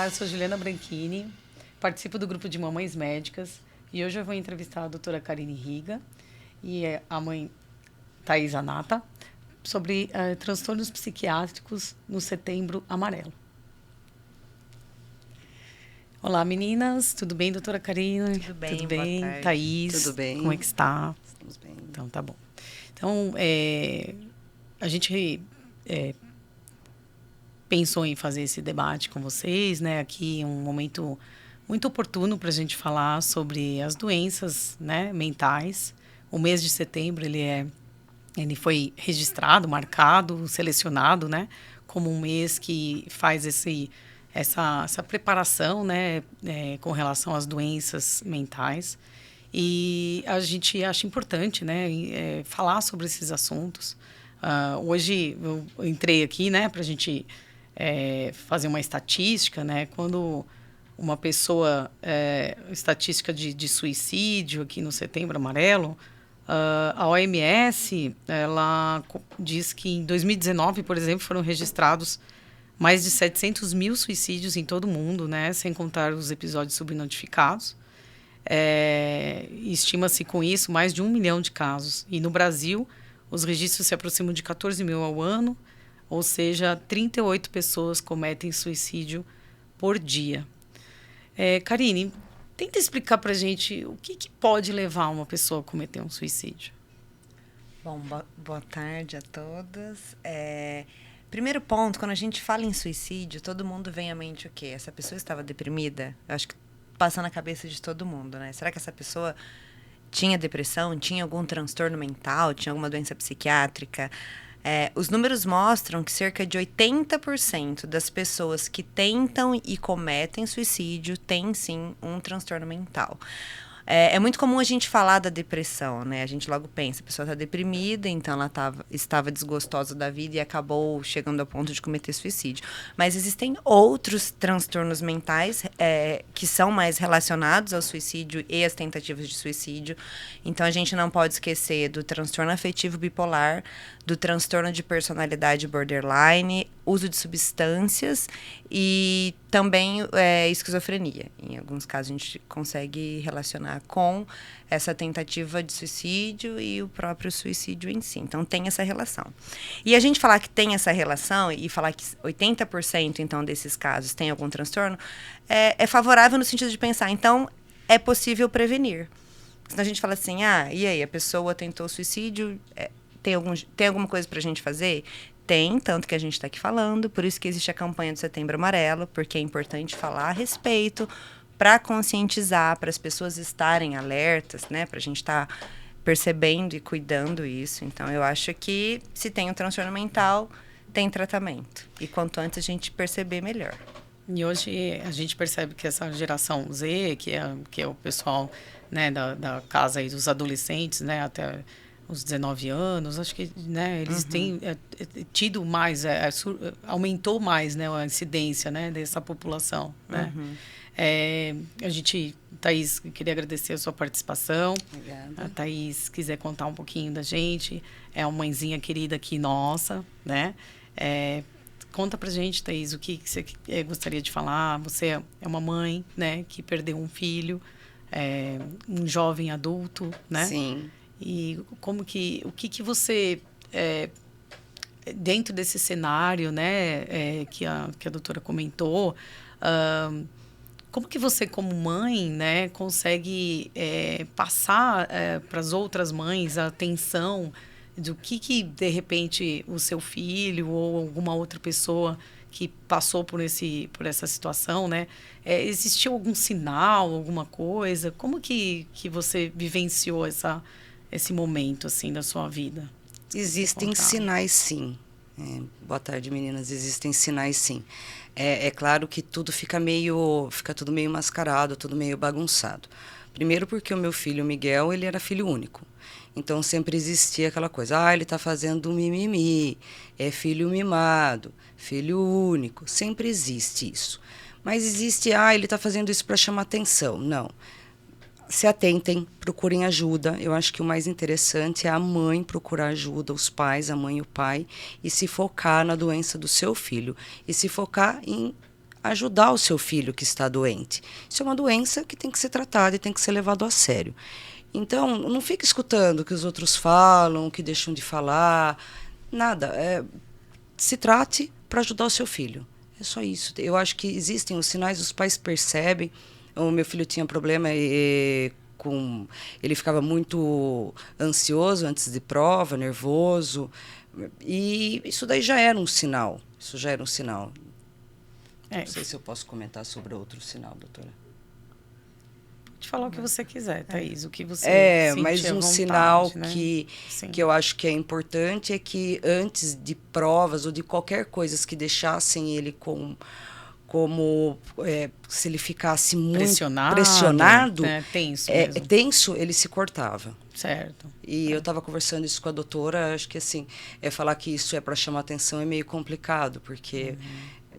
eu sou Juliana Branchini, participo do grupo de Mamães Médicas e hoje eu vou entrevistar a doutora Karine Riga e a mãe Thaís Anata sobre transtornos psiquiátricos no Setembro Amarelo. Olá, meninas. Tudo bem, doutora Karine? Tudo bem, Tudo bem? boa tarde. Thaís? Tudo bem. Como é que está? Estamos bem. Então, tá bom. Então, a gente pensou em fazer esse debate com vocês, né? Aqui um momento muito oportuno para a gente falar sobre as doenças, né, mentais. O mês de setembro ele foi registrado, marcado, selecionado, né, como um mês que faz essa preparação, né, com relação às doenças mentais. E a gente acha importante, né, falar sobre esses assuntos. Hoje eu entrei aqui, né, para a gente fazer uma estatística, né, quando uma pessoa, estatística de suicídio aqui no Setembro Amarelo, a OMS, ela diz que em 2019, por exemplo, foram registrados mais de 700 mil suicídios em todo o mundo, né, sem contar os episódios subnotificados. Estima-se com isso mais de 1 milhão de casos. E no Brasil, os registros se aproximam de 14 mil ao ano, ou seja, 38 pessoas cometem suicídio por dia. Karine, tenta explicar pra gente o que pode levar uma pessoa a cometer um suicídio. Bom, boa tarde a todas. Primeiro ponto, quando a gente fala em suicídio, todo mundo vem à mente o quê? Essa pessoa estava deprimida? Eu acho que passa na cabeça de todo mundo, né? Será que essa pessoa tinha depressão, tinha algum transtorno mental, tinha alguma doença psiquiátrica? Os números mostram que cerca de 80% das pessoas que tentam e cometem suicídio têm, sim, um transtorno mental. É muito comum a gente falar da depressão, né? A gente logo pensa, a pessoa está deprimida, então ela estava desgostosa da vida e acabou chegando ao ponto de cometer suicídio. Mas existem outros transtornos mentais que são mais relacionados ao suicídio e às tentativas de suicídio. Então, a gente não pode esquecer do transtorno afetivo bipolar, do transtorno de personalidade borderline, uso de substâncias e também esquizofrenia. Em alguns casos, a gente consegue relacionar com essa tentativa de suicídio e o próprio suicídio em si. Então, tem essa relação. E a gente falar que tem essa relação e falar que 80%, então, desses casos tem algum transtorno, é favorável no sentido de pensar, então, é possível prevenir. Senão a gente fala assim, e aí, a pessoa tentou suicídio, tem alguma coisa para a gente fazer? Tem, tanto que a gente está aqui falando, por isso que existe a campanha do Setembro Amarelo, porque é importante falar a respeito, para conscientizar, para as pessoas estarem alertas, né? Para a gente estar percebendo e cuidando isso. Então, eu acho que se tem um transtorno mental, tem tratamento. E quanto antes a gente perceber, melhor. E hoje a gente percebe que essa geração Z, que é o pessoal, né, da casa aí dos adolescentes, né, até os 19 anos, acho que, né, eles têm tido mais, aumentou mais, né, a incidência, né, dessa população, né. A gente, Thaís, queria agradecer a sua participação. Obrigada. A Thaís quiser contar um pouquinho da gente, é uma mãezinha querida aqui nossa, né. Conta pra gente, Thaís, o que você gostaria de falar. Você é uma mãe, né, que perdeu um filho, um jovem adulto, né? Sim. E o que você, dentro desse cenário, né, que a doutora comentou, como que você, como mãe, né, consegue passar para as outras mães a atenção do que, de repente, o seu filho ou alguma outra pessoa que passou por essa situação, né? Existiu algum sinal, alguma coisa? Como que você vivenciou esse momento, assim, da sua vida? Existem sinais, sim. Boa tarde, meninas. Existem sinais, sim. É claro que fica tudo meio mascarado, tudo meio bagunçado. Primeiro porque o meu filho, Miguel, ele era filho único. Então, sempre existia aquela coisa, ele está fazendo mimimi, é filho mimado, filho único. Sempre existe isso. Mas existe, ele está fazendo isso para chamar atenção. Não. Se atentem, procurem ajuda. Eu acho que o mais interessante é a mãe procurar ajuda, os pais, a mãe e o pai, e se focar na doença do seu filho. E se focar em ajudar o seu filho que está doente. Isso é uma doença que tem que ser tratada e tem que ser levado a sério. Então, não fique escutando o que os outros falam, o que deixam de falar, nada. Se trate para ajudar o seu filho. É só isso. Eu acho que existem os sinais, os pais percebem. O meu filho tinha problema ele ficava muito ansioso antes de prova, nervoso. E isso daí já era um sinal. Isso já era um sinal. Não sei se eu posso comentar sobre outro sinal, doutora. Pode falar o que você quiser, Thaís. O que você mas sentir à um vontade, sinal né? que eu acho que é importante é que antes de provas ou de qualquer coisa que deixassem ele como se ele ficasse muito pressionado, tenso mesmo. Tenso, ele se cortava. Certo. E eu estava conversando isso com a doutora, acho que assim, falar que isso é para chamar atenção é meio complicado, porque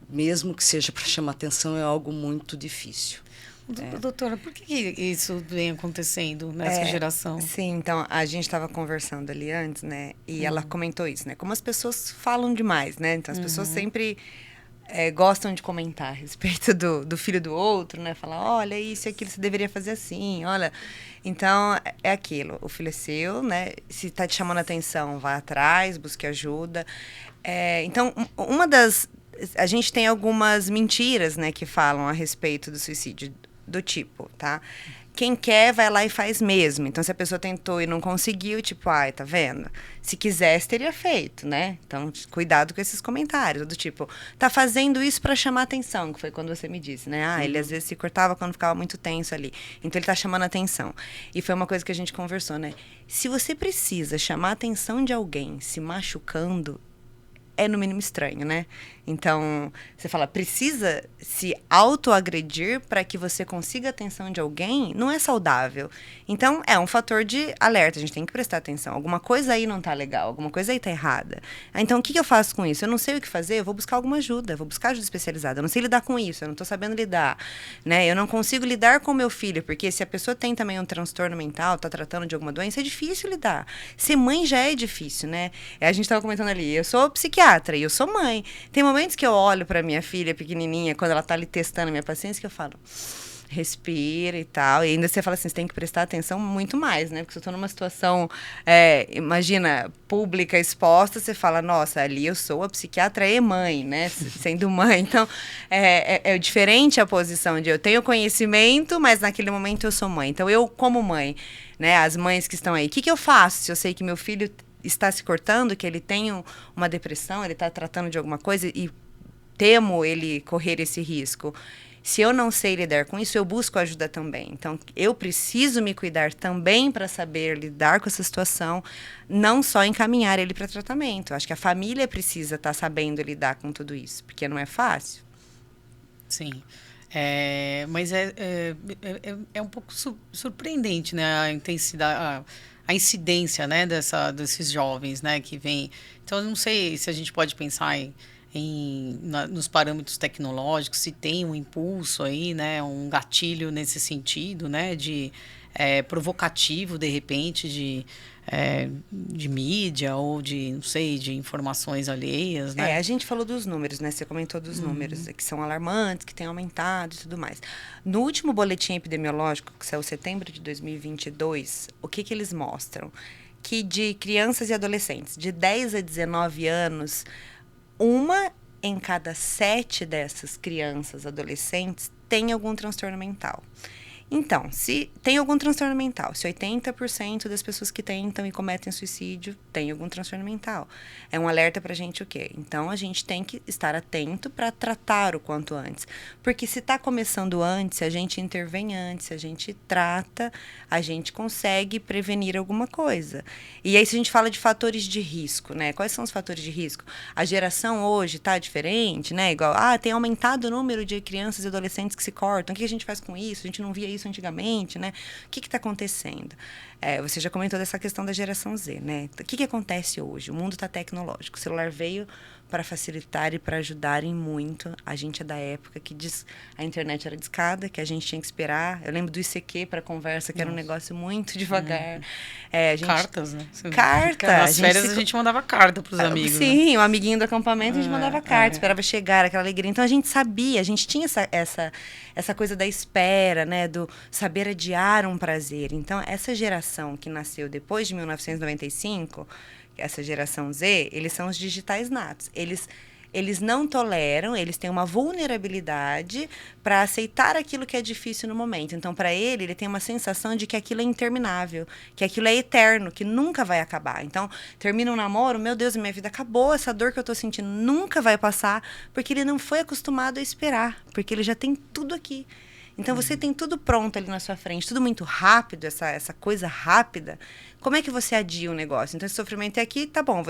mesmo que seja para chamar atenção é algo muito difícil. Doutora, por que isso vem acontecendo nessa geração? Sim, então, a gente estava conversando ali antes, né? E ela comentou isso, né? Como as pessoas falam demais, né? Então, as pessoas sempre gostam de comentar a respeito do filho do outro, né? Falar, olha, isso e aquilo, você deveria fazer assim, olha. Então, é aquilo, o filho é seu, né? Se está te chamando a atenção, vá atrás, busque ajuda. Então, a gente tem algumas mentiras, né, que falam a respeito do suicídio, do tipo, tá? Quem quer, vai lá e faz mesmo. Então, se a pessoa tentou e não conseguiu, tipo, ai, tá vendo? Se quisesse, teria feito, né? Então, cuidado com esses comentários. Do tipo, tá fazendo isso para chamar atenção, que foi quando você me disse, né? Ele às vezes se cortava quando ficava muito tenso ali. Então, ele tá chamando atenção. E foi uma coisa que a gente conversou, né? Se você precisa chamar a atenção de alguém se machucando, é no mínimo estranho, né? Então, você fala, precisa se autoagredir para que você consiga a atenção de alguém? Não é saudável. Então, é um fator de alerta, a gente tem que prestar atenção. Alguma coisa aí não tá legal, alguma coisa aí tá errada. Então, o que eu faço com isso? Eu não sei o que fazer, eu vou buscar alguma ajuda, vou buscar ajuda especializada. Eu não sei lidar com isso, eu não tô sabendo lidar, né? Eu não consigo lidar com o meu filho, porque se a pessoa tem também um transtorno mental, tá tratando de alguma doença, é difícil lidar. Ser mãe já é difícil, né? A gente tava comentando ali, eu sou psiquiatra e eu sou mãe. Tem momentos que eu olho para minha filha pequenininha, quando ela tá ali testando a minha paciência, que eu falo, respira e tal. E ainda você fala assim, você tem que prestar atenção muito mais, né? Porque se eu tô numa situação, imagina, pública, exposta, você fala, nossa, ali eu sou a psiquiatra e mãe, né? Sendo mãe. Então, é diferente a posição de eu tenho conhecimento, mas naquele momento eu sou mãe. Então, eu como mãe, né? As mães que estão aí, o que eu faço se eu sei que meu filho está se cortando, que ele tem uma depressão, ele está tratando de alguma coisa e temo ele correr esse risco? Se eu não sei lidar com isso, eu busco ajuda também. Então, eu preciso me cuidar também para saber lidar com essa situação, não só encaminhar ele para tratamento. Acho que a família precisa estar sabendo lidar com tudo isso, porque não é fácil. Sim. Mas é um pouco surpreendente, né? A intensidade, a incidência, né, desses jovens, né, que vêm. Então, eu não sei se a gente pode pensar nos parâmetros tecnológicos, se tem um impulso aí, né, um gatilho nesse sentido, né, de provocativo, de repente, de mídia ou não sei, de informações alheias, né? A gente falou dos números, né? Você comentou dos números, que são alarmantes, que têm aumentado e tudo mais. No último boletim epidemiológico, que saiu em setembro de 2022, o que eles mostram? Que de crianças e adolescentes de 10 a 19 anos, 1 em cada 7 dessas crianças, adolescentes, tem algum transtorno mental. Então, se tem algum transtorno mental, se 80% das pessoas que tentam e cometem suicídio têm algum transtorno mental, é um alerta pra gente o quê? Então, a gente tem que estar atento para tratar o quanto antes. Porque se está começando antes, se a gente intervém antes, se a gente trata, a gente consegue prevenir alguma coisa. E aí, se a gente fala de fatores de risco, né? Quais são os fatores de risco? A geração hoje está diferente, né? Igual, tem aumentado o número de crianças e adolescentes que se cortam. O que a gente faz com isso? A gente não via isso antigamente, né? O que está acontecendo? Você já comentou dessa questão da geração Z, né? O que acontece hoje? O mundo está tecnológico. O celular veio para facilitar e para ajudarem muito. A gente é da época que a internet era discada, que a gente tinha que esperar. Eu lembro do ICQ para conversa, que era um negócio muito devagar. Cartas, né? Carta. Nas férias a gente mandava carta para os amigos. Sim, né? O amiguinho do acampamento, a gente mandava carta, esperava chegar, aquela alegria. Então a gente sabia, a gente tinha essa coisa da espera, né? Do saber adiar um prazer. Então, essa geração que nasceu depois de 1995, essa geração Z, eles são os digitais natos. Eles não toleram, eles têm uma vulnerabilidade para aceitar aquilo que é difícil no momento. Então, para ele tem uma sensação de que aquilo é interminável, que aquilo é eterno, que nunca vai acabar. Então, termina um namoro, meu Deus, minha vida acabou, essa dor que eu estou sentindo nunca vai passar, porque ele não foi acostumado a esperar, porque ele já tem tudo aqui. Então, você tem tudo pronto ali na sua frente, tudo muito rápido, essa coisa rápida. Como é que você adia o negócio? Então, esse sofrimento é aqui, tá bom,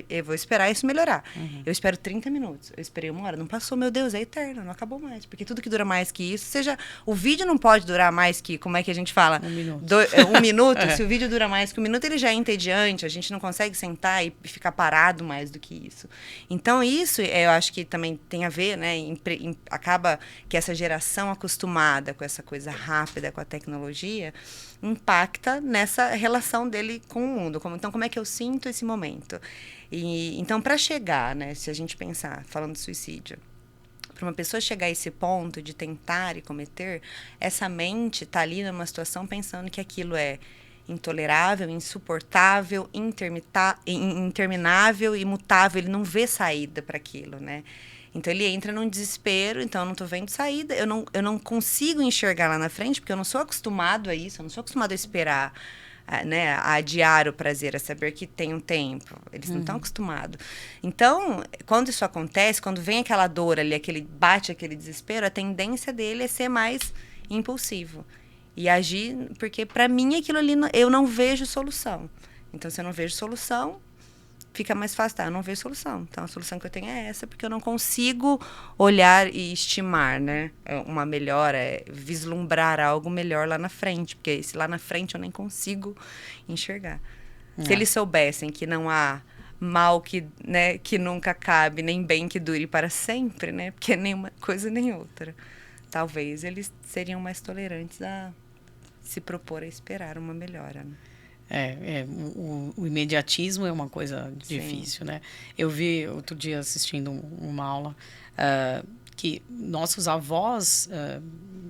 eu vou esperar isso melhorar. Eu espero 30 minutos, eu esperei 1 hora, não passou, meu Deus, é eterno, não acabou mais. Porque tudo que dura mais que isso, o vídeo não pode durar mais que, como é que a gente fala? 1 minuto. 1 minuto, se o vídeo dura mais que 1 minuto, ele já é entediante, a gente não consegue sentar e ficar parado mais do que isso. Então, isso, eu acho que também tem a ver, né, acaba que essa geração acostumada com essa coisa rápida, com a tecnologia, impacta nessa relação dele com o mundo. Então, como é que eu sinto esse momento? Então, para chegar, né, se a gente pensar, falando de suicídio, para uma pessoa chegar a esse ponto de tentar e cometer, essa mente está ali numa situação pensando que aquilo é intolerável, insuportável, interminável, imutável. Ele não vê saída para aquilo, né? Então, ele entra num desespero, então eu não estou vendo saída, eu não consigo enxergar lá na frente, porque eu não sou acostumado a isso, eu não sou acostumado a esperar, né, a adiar o prazer, a saber que tem um tempo. Eles não estão acostumados. Então, quando isso acontece, quando vem aquela dor ali, bate aquele desespero, a tendência dele é ser mais impulsivo e agir, porque para mim aquilo ali, eu não vejo solução. Então, se eu não vejo solução, fica mais fácil, eu não vejo solução. Então, a solução que eu tenho é essa, porque eu não consigo olhar e estimar, né, uma melhora, vislumbrar algo melhor lá na frente, porque esse lá na frente eu nem consigo enxergar. Se eles soubessem que não há mal que nunca acabe, nem bem que dure para sempre, né, porque nenhuma coisa nem outra, talvez eles seriam mais tolerantes a se propor a esperar uma melhora, né? O imediatismo é uma coisa difícil, Sim. né? Eu vi outro dia assistindo uma aula que nossos avós,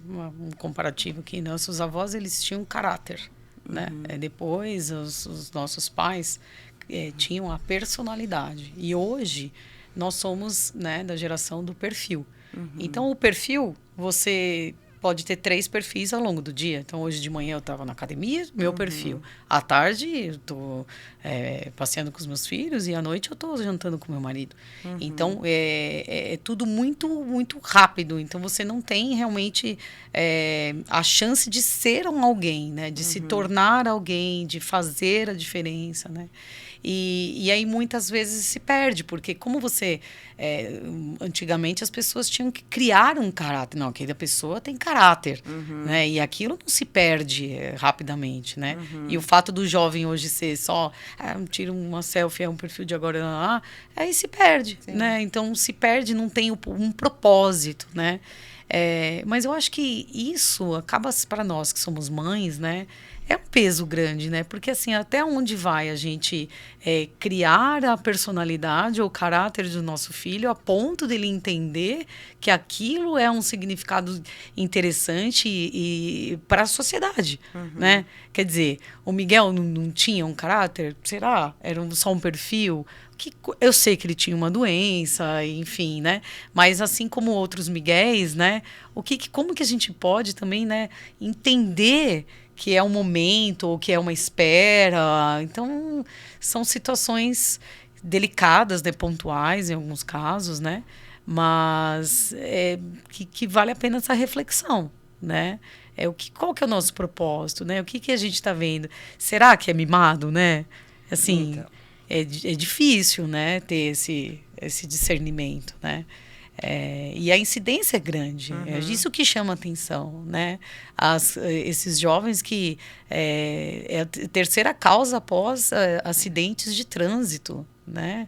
um comparativo aqui, nossos avós eles tinham caráter, né? Depois os nossos pais tinham a personalidade e hoje nós somos, né, da geração do perfil. Então o perfil você pode ter 3 perfis ao longo do dia. Então, hoje de manhã eu estava na academia, meu perfil. À tarde, eu estou passeando com os meus filhos e à noite eu estou jantando com meu marido. Então, é tudo muito, muito rápido. Então, você não tem realmente a chance de ser alguém, né? De se tornar alguém, de fazer a diferença, né? E aí, muitas vezes, se perde, porque como você... antigamente, as pessoas tinham que criar um caráter. Não, aquela pessoa tem caráter, né? E aquilo não se perde rapidamente, né? E o fato do jovem hoje ser só... tira uma selfie, um perfil de agora... aí se perde, Sim. né? Então, se perde, não tem um propósito, né? Mas eu acho que isso acaba, para nós que somos mães, né? É um peso grande, né? Porque, assim, até onde vai a gente criar a personalidade ou o caráter do nosso filho a ponto dele entender que aquilo é um significado interessante e para a sociedade, né? Quer dizer, o Miguel não tinha um caráter? Será? Era só um perfil? Eu sei que ele tinha uma doença, enfim, né? Mas assim como outros Miguéis, né? Como que a gente pode também, né, entender que é um momento ou que é uma espera? Então, são situações delicadas, né, pontuais em alguns casos, né? Mas que vale a pena essa reflexão, né? Qual que é o nosso propósito, né? O que a gente está vendo? Será que é mimado, né? Assim, então. É difícil, né, ter esse discernimento, né? E a incidência é grande. É isso que chama atenção, né? Esses jovens que é a terceira causa após acidentes de trânsito, né?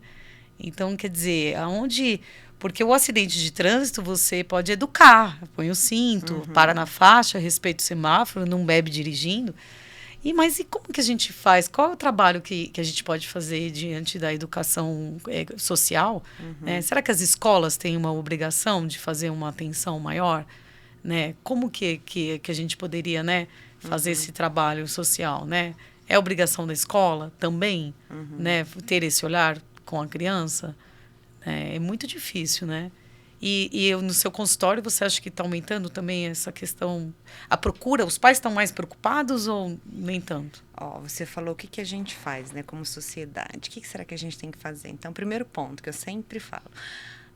Então, quer dizer, aonde... Porque o acidente de trânsito, você pode educar, põe o cinto, para na faixa, respeita o semáforo, não bebe dirigindo. Mas e como que a gente faz? Qual é o trabalho que a gente pode fazer diante da educação social? Né? Será que as escolas têm uma obrigação de fazer uma atenção maior? Né? Como que a gente poderia, né, fazer esse trabalho social? Né? É obrigação da escola também, né, ter esse olhar com a criança? É muito difícil, né? E no seu consultório, você acha que está aumentando também essa questão? A procura, os pais estão mais preocupados ou nem tanto? Você falou o que a gente faz, né, como sociedade. O que será que a gente tem que fazer? Então, primeiro ponto que eu sempre falo.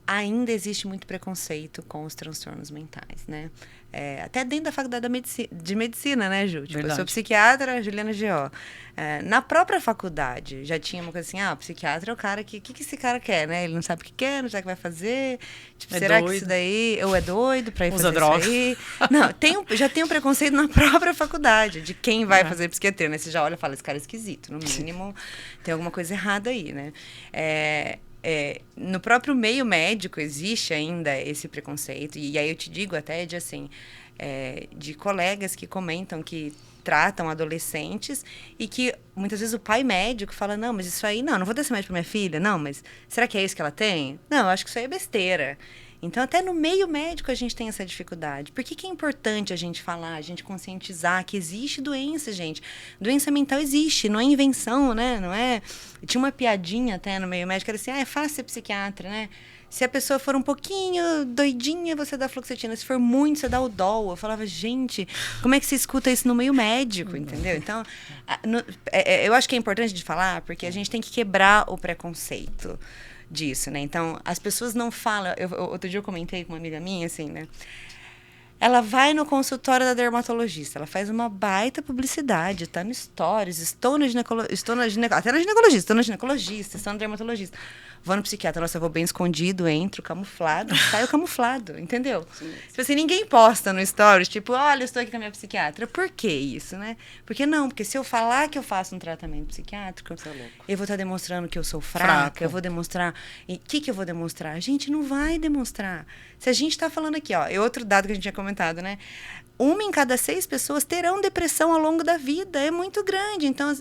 Ainda existe muito preconceito com os transtornos mentais, né? Até dentro da faculdade de medicina, né, Ju? Tipo, eu sou psiquiatra, Juliana G.O. Na própria faculdade, já tinha uma coisa assim, o psiquiatra é o cara que esse cara quer, né? Ele não sabe o que quer, não sabe o que vai fazer. Tipo, será que isso daí... Ou é doido pra ir fazer droga. isso aí? Não, já tem um preconceito na própria faculdade de quem vai fazer psiquiatria, né? Você já olha e fala, esse cara é esquisito. No mínimo, tem alguma coisa errada aí, né? No próprio meio médico existe ainda esse preconceito, e aí eu te digo até de colegas que comentam que tratam adolescentes e que muitas vezes o pai médico fala, não, mas isso aí, não vou dar esse médico pra minha filha, não, mas será que é isso que ela tem? Não, eu acho que isso aí é besteira. Então, até no meio médico a gente tem essa dificuldade. Por que é importante a gente falar, a gente conscientizar que existe doença, gente? Doença mental existe, não é invenção, né? Não é... Tinha uma piadinha até no meio médico, era assim, é fácil ser psiquiatra, né? Se a pessoa for um pouquinho doidinha, você dá fluoxetina. Se for muito, você dá o Dol. Eu falava, gente, como é que você escuta isso no meio médico, entendeu? Então, eu acho que é importante de falar, porque a gente tem que quebrar o preconceito disso, né? Então, as pessoas não falam... Outro dia eu comentei com uma amiga minha, assim, né? Ela vai no consultório da dermatologista, ela faz uma baita publicidade, tá no Stories, estou na ginecologista, estou no dermatologista. Vou no psiquiatra, nossa, eu vou bem escondido, entro camuflado, saio camuflado, entendeu? Tipo assim, ninguém posta no Stories, tipo, olha, eu estou aqui com a minha psiquiatra. Por que isso, né? Porque se eu falar que eu faço um tratamento psiquiátrico, eu vou estar demonstrando que eu sou fraca, eu vou demonstrar... O que eu vou demonstrar? A gente não vai demonstrar. Se a gente está falando aqui, outro dado que a gente tinha comentado, né? 1 em cada 6 pessoas terão depressão ao longo da vida. É muito grande. Então,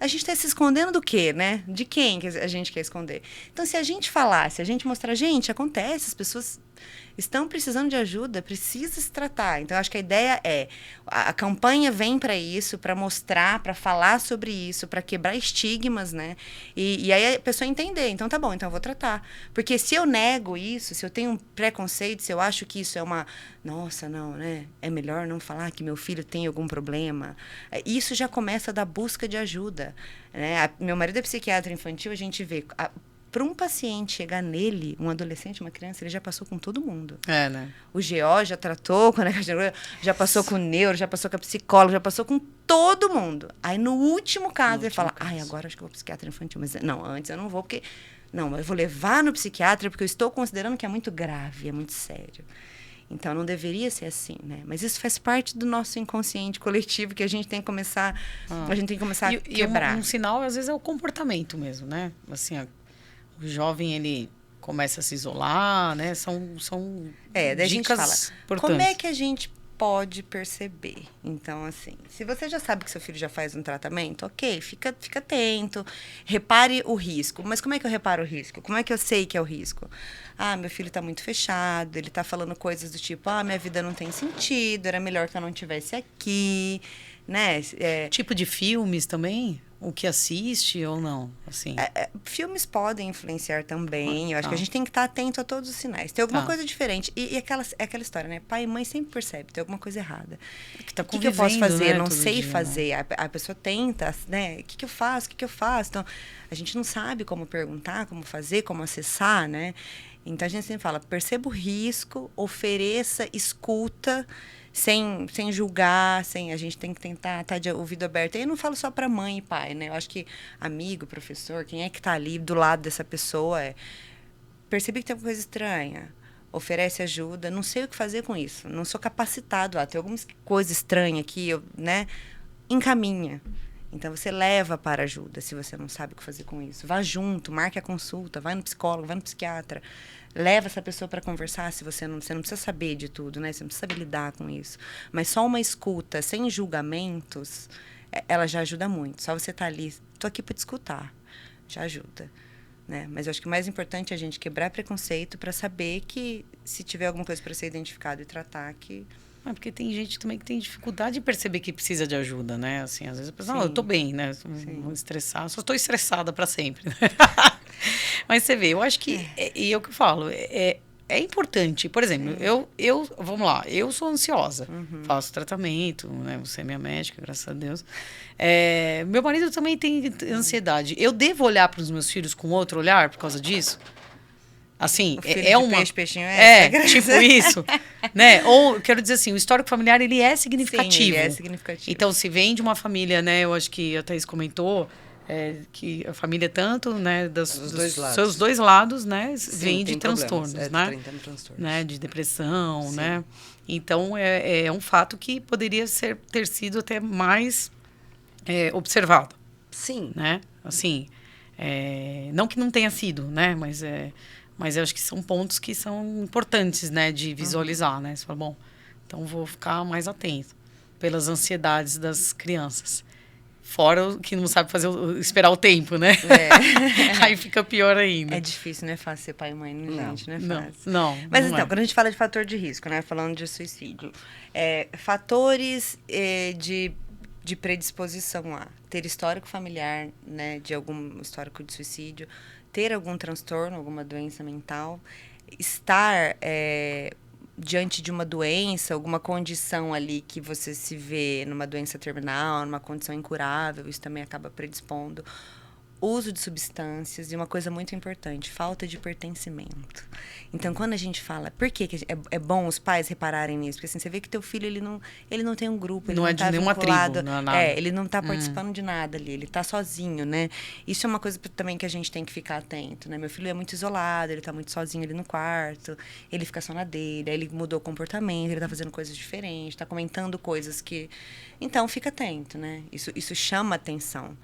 a gente está se escondendo do quê, né? De quem que a gente quer esconder? Então, se a gente falar, se a gente mostrar, gente, acontece, as pessoas estão precisando de ajuda, precisa se tratar. Então, acho que a ideia a campanha vem para isso, para mostrar, para falar sobre isso, para quebrar estigmas, né? E aí a pessoa entender. Então, tá bom, então eu vou tratar. Porque se eu nego isso, se eu tenho um preconceito, se eu acho que isso é uma... Nossa, não, né? É melhor não falar que meu filho tem algum problema. Isso já começa da busca de ajuda, né? Meu marido é psiquiatra infantil, a gente vê... Para um paciente chegar nele, um adolescente, uma criança, ele já passou com todo mundo. Né? O GO já tratou, já passou com o neuro, já passou com a psicóloga, já passou com todo mundo. Aí, no último caso, ele fala, agora acho que eu vou psiquiatra infantil. Mas não, antes eu não vou, porque... Não, eu vou levar no psiquiatra, porque eu estou considerando que é muito grave, é muito sério. Então, não deveria ser assim, né? Mas isso faz parte do nosso inconsciente coletivo, que a gente tem que começar, a quebrar. E um sinal, às vezes, é o comportamento mesmo, né? Assim, o jovem, ele começa a se isolar, né? São daí dicas a gente fala, importantes. Como é que a gente pode perceber? Então, assim, se você já sabe que seu filho já faz um tratamento, ok, fica atento, repare o risco. Mas como é que eu reparo o risco? Como é que eu sei que é o risco? Meu filho está muito fechado, ele está falando coisas do tipo, minha vida não tem sentido, era melhor que eu não estivesse aqui, né? Tipo de filmes também? O que assiste ou não? Assim. Filmes podem influenciar também. Eu acho que a gente tem que estar atento a todos os sinais. Tem alguma coisa diferente. E aquela história, né? Pai e mãe sempre percebem, tem alguma coisa errada. O que eu posso fazer? Né, não sei dia, fazer. Né? A pessoa tenta, né? O que eu faço? Então, a gente não sabe como perguntar, como fazer, como acessar, né? Então, a gente sempre fala, perceba o risco, ofereça, escuta, sem julgar, a gente tem que tentar estar de ouvido aberto. E eu não falo só para mãe e pai, né? Eu acho que amigo, professor, quem é que está ali do lado dessa pessoa, percebi que tem alguma coisa estranha, oferece ajuda, não sei o que fazer com isso, não sou capacitado, tem alguma coisa estranha aqui, né? Encaminha. Então, você leva para ajuda, se você não sabe o que fazer com isso. Vá junto, marque a consulta, vai no psicólogo, vai no psiquiatra. Leva essa pessoa para conversar, se você não precisa saber de tudo, né? Você não precisa saber lidar com isso. Mas só uma escuta, sem julgamentos, ela já ajuda muito. Só você estar ali, tô aqui para te escutar, já ajuda. Né? Mas eu acho que o mais importante é a gente quebrar preconceito para saber que, se tiver alguma coisa para ser identificado e tratar, que... Porque tem gente também que tem dificuldade de perceber que precisa de ajuda, né? Assim, às vezes a pessoa, eu tô bem, né? Vou estressar, só estou estressada para sempre. Mas você vê, eu acho que, e é o que eu falo, é importante. Por exemplo, vamos lá, eu sou ansiosa, faço tratamento, né? Você é minha médica, graças a Deus. Meu marido também tem ansiedade. Eu devo olhar para os meus filhos com outro olhar por causa disso? Assim, uma... peixinho tipo isso, né? Ou, quero dizer assim, o histórico familiar, ele é significativo. Sim, ele é significativo. Então, se vem de uma família, né? Eu acho que a Thaís comentou, que a família tanto, né? Dos seus dois lados, né? Vem de transtornos, né? Né? De depressão, né? Então, é um fato que poderia ter sido até mais observado. Sim. Né? Assim, não que não tenha sido, né? Mas eu acho que são pontos que são importantes, né, de visualizar, né? Você fala, bom, então vou ficar mais atento pelas ansiedades das crianças. Fora o que não sabe esperar o tempo, né? Aí fica pior ainda. É difícil, não é fácil ser pai e mãe, gente, não é fácil. Não. Mas então, quando a gente fala de fator de risco, né, falando de suicídio, fatores de predisposição a ter histórico familiar, né, de algum histórico de suicídio, ter algum transtorno, alguma doença mental, estar diante de uma doença, alguma condição ali que você se vê numa doença terminal, numa condição incurável, isso também acaba predispondo. Uso de substâncias e uma coisa muito importante, falta de pertencimento. Então, quando a gente fala, por que é bom os pais repararem nisso? Porque assim, você vê que teu filho, ele não tem um grupo, ele não de tá nenhuma vinculado, tribo, não é nada. ele não está participando de nada ali, ele está sozinho, né? Isso é uma coisa também que a gente tem que ficar atento, né? Meu filho é muito isolado, ele está muito sozinho ali no quarto, ele fica só na dele, aí ele mudou o comportamento, ele está fazendo coisas diferentes, está comentando coisas que... Então, fica atento, né? Isso chama atenção.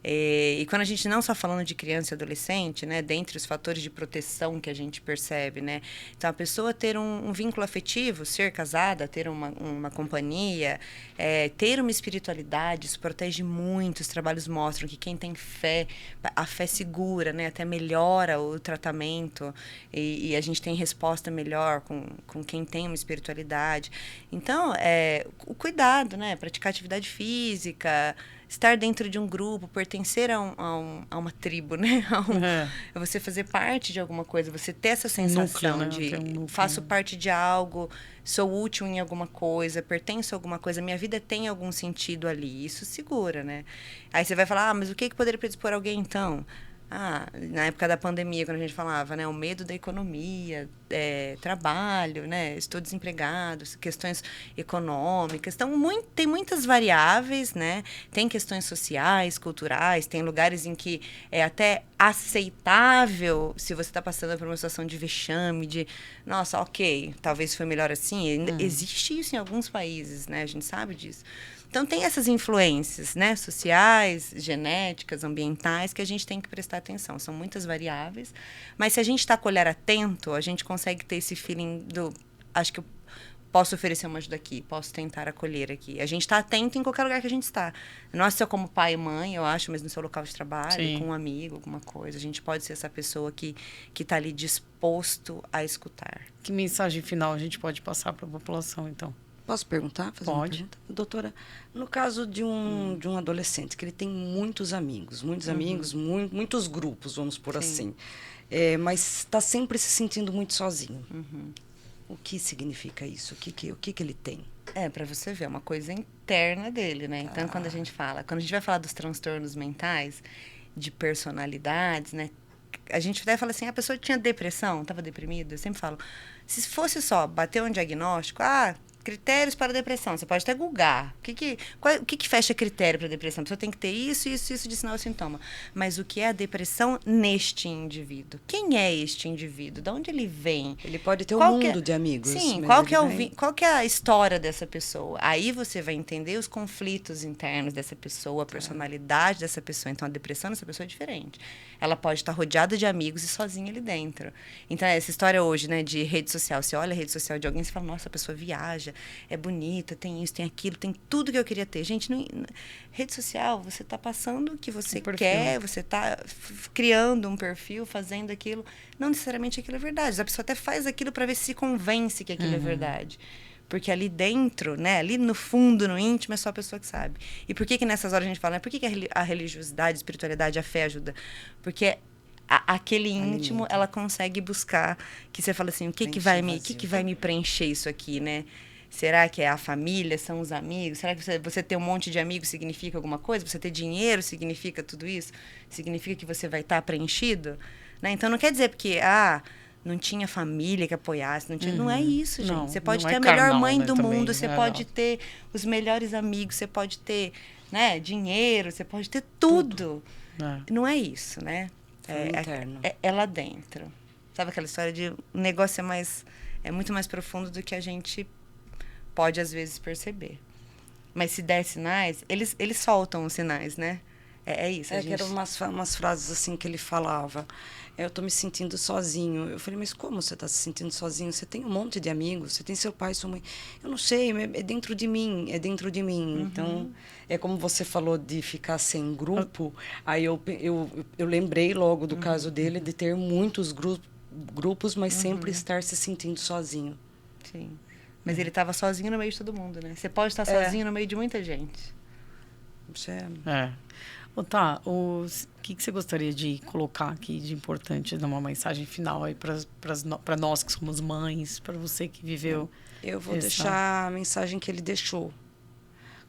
E quando a gente não só falando de criança e adolescente, né, dentre os fatores de proteção que a gente percebe, né, então a pessoa ter um vínculo afetivo, ser casada, ter uma companhia, ter uma espiritualidade, isso protege muito. Os trabalhos mostram que quem tem fé, a fé segura, né, até melhora o tratamento e a gente tem resposta melhor com quem tem uma espiritualidade. Então, o cuidado, né, praticar atividade física, estar dentro de um grupo, pertencer a uma tribo, né? Você fazer parte de alguma coisa, você ter essa sensação núcleo, de núcleo, faço parte de algo, sou útil em alguma coisa, pertenço a alguma coisa, minha vida tem algum sentido ali. Isso segura, né? Aí você vai falar, mas o que poderia predispor alguém então? Na época da pandemia, quando a gente falava, né, o medo da economia, trabalho, né, estou desempregado, questões econômicas. Então, tem muitas variáveis, né? Tem questões sociais, culturais, tem lugares em que é até aceitável se você está passando por uma situação de vexame, de, nossa, ok, talvez foi melhor assim. Existe isso em alguns países, né? A gente sabe disso. Então, tem essas influências, né, sociais, genéticas, ambientais, que a gente tem que prestar atenção. São muitas variáveis, mas se a gente está com o olhar atento, a gente consegue ter esse feeling acho que eu posso oferecer uma ajuda aqui, posso tentar acolher aqui. A gente está atento em qualquer lugar que a gente está. Não é só como pai e mãe, eu acho, mas no seu local de trabalho, Sim. com um amigo, alguma coisa. A gente pode ser essa pessoa que está ali disposto a escutar. Que mensagem final a gente pode passar para a população, então? Posso perguntar? Pode. Uma pergunta? Doutora, no caso de um adolescente, que ele tem muitos amigos, muitos grupos, vamos por assim, mas está sempre se sentindo muito sozinho. O que significa isso? O que ele tem? Para você ver, é uma coisa interna dele, né? Então, quando a gente vai falar dos transtornos mentais, de personalidades, né? A gente até fala assim, a pessoa tinha depressão, estava deprimida. Eu sempre falo, se fosse só bater um diagnóstico, critérios para a depressão. Você pode até googar. O que fecha critério para a depressão? A pessoa tem que ter isso de sinal e sintoma. Mas o que é a depressão neste indivíduo? Quem é este indivíduo? De onde ele vem? Ele pode ter um mundo de amigos. Sim, mas qual que é a história dessa pessoa? Aí você vai entender os conflitos internos dessa pessoa, a personalidade dessa pessoa. Então, a depressão dessa pessoa é diferente. Ela pode estar rodeada de amigos e sozinha ali dentro. Então, essa história hoje, né, de rede social. Você olha a rede social de alguém e fala, nossa, a pessoa viaja, é bonita, tem isso, tem aquilo, tem tudo que eu queria ter. Gente, rede social, você está passando o que você quer, você está criando um perfil, fazendo aquilo. Não necessariamente aquilo é verdade. A pessoa até faz aquilo para ver se convence que aquilo é verdade. Porque ali dentro, né, ali no fundo, no íntimo, é só a pessoa que sabe. E por que nessas horas a gente fala, né, por que a religiosidade, a espiritualidade, a fé ajuda? Porque aquele íntimo, ela consegue buscar, que você fala assim, o que vai me preencher isso aqui, né? Será que é a família, são os amigos? Será que você ter um monte de amigos significa alguma coisa? Você ter dinheiro significa tudo isso? Significa que você vai estar preenchido? Né? Então, não quer dizer porque, não tinha família que apoiasse, não é isso, gente. Não, você pode não ter é a melhor carnal, mãe né, do também, mundo, você pode ter os melhores amigos, você pode ter, né, dinheiro, você pode ter tudo. Não é isso, né? É lá dentro. Sabe aquela história de o negócio é muito mais profundo do que a gente pode, às vezes, perceber. Mas se der sinais, eles soltam os sinais, né? É isso. Que eram umas frases assim que ele falava. Eu tô me sentindo sozinho. Eu falei, mas como você tá se sentindo sozinho? Você tem um monte de amigos, você tem seu pai, sua mãe. Eu não sei, é dentro de mim, é dentro de mim. Então, é como você falou de ficar sem grupo. Aí eu lembrei logo do caso dele, de ter muitos grupos, mas sempre estar se sentindo sozinho. Sim. Mas ele estava sozinho no meio de todo mundo, né? Você pode estar sozinho no meio de muita gente. Isso é... o que você gostaria de colocar aqui de importante numa mensagem final aí para nós que somos mães, para você que viveu? Eu vou deixar a mensagem que ele deixou.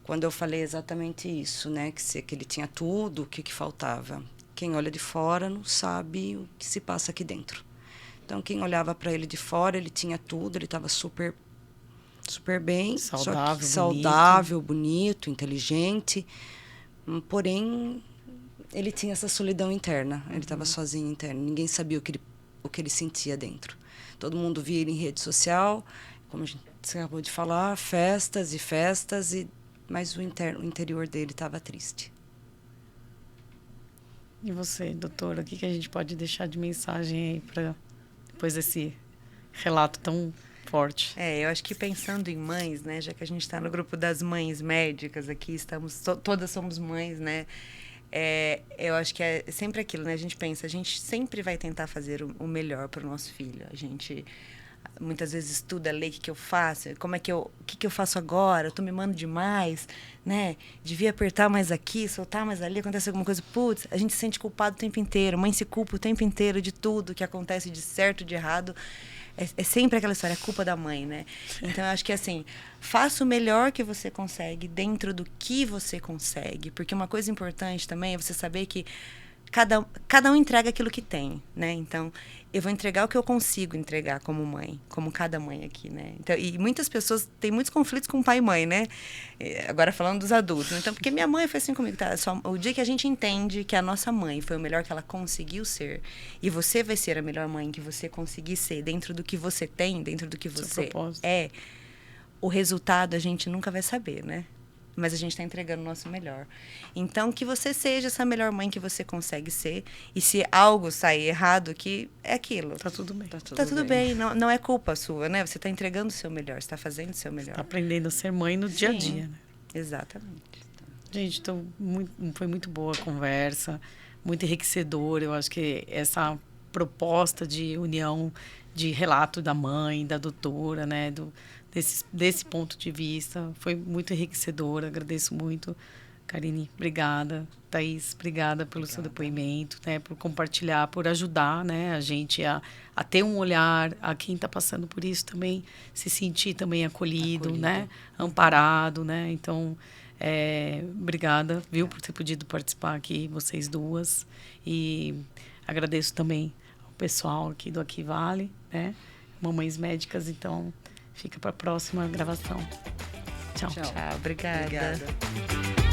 Quando eu falei exatamente isso, né? Que ele tinha tudo, o que faltava. Quem olha de fora não sabe o que se passa aqui dentro. Então, quem olhava para ele de fora, ele tinha tudo, ele estava super bem, saudável, bonito, inteligente. Porém, ele tinha essa solidão interna. Ele estava sozinho interno. Ninguém sabia o que ele sentia dentro. Todo mundo via ele em rede social, como a gente acabou de falar, festas, mas o interior dele estava triste. E você, doutora, o que a gente pode deixar de mensagem aí para depois desse relato tão forte? Eu acho que pensando em mães, né, já que a gente está no grupo das mães médicas aqui, todas somos mães, né, eu acho que é sempre aquilo, né, a gente sempre vai tentar fazer o melhor para o nosso filho. A gente muitas vezes estuda, lê o que eu faço, o que eu faço agora, eu tô mimando demais, né, devia apertar mais aqui, soltar mais ali, acontece alguma coisa, putz, a gente se sente culpado o tempo inteiro, mãe se culpa o tempo inteiro de tudo que acontece de certo, de errado. É sempre aquela história, é culpa da mãe, né? Então, eu acho que, assim, faça o melhor que você consegue dentro do que você consegue. Porque uma coisa importante também é você saber que cada um entrega aquilo que tem, né? Então, eu vou entregar o que eu consigo entregar como mãe, como cada mãe aqui, né? Então, e muitas pessoas têm muitos conflitos com pai e mãe, né? Agora falando dos adultos. Então, porque minha mãe foi assim comigo, tá? O dia que a gente entende que a nossa mãe foi o melhor que ela conseguiu ser, e você vai ser a melhor mãe que você conseguir ser dentro do que você tem, dentro do que você é, o resultado a gente nunca vai saber, né? Mas a gente está entregando o nosso melhor. Então, que você seja essa melhor mãe que você consegue ser. E se algo sair errado, que é aquilo. Tá tudo bem. Tá tudo bem. Não é culpa sua, né? Você está entregando o seu melhor, você está fazendo o seu melhor. Tá aprendendo a ser mãe no dia a dia, né? Exatamente. Gente, foi muito boa a conversa, muito enriquecedora. Eu acho que essa proposta de união de relato da mãe, da doutora, né? Desse ponto de vista, foi muito enriquecedora. Agradeço muito. Karine, obrigada. Thaís, obrigada pelo seu depoimento, né? Por compartilhar, por ajudar, né? A gente a ter um olhar, a quem está passando por isso também se sentir também acolhido. Né? Amparado, né? Então, obrigada, viu, por ter podido participar aqui, vocês duas. E agradeço também ao pessoal aqui do Aqui Vale, né? Mamães Médicas, então... Fica para a próxima gravação. Tchau. Tchau, obrigada.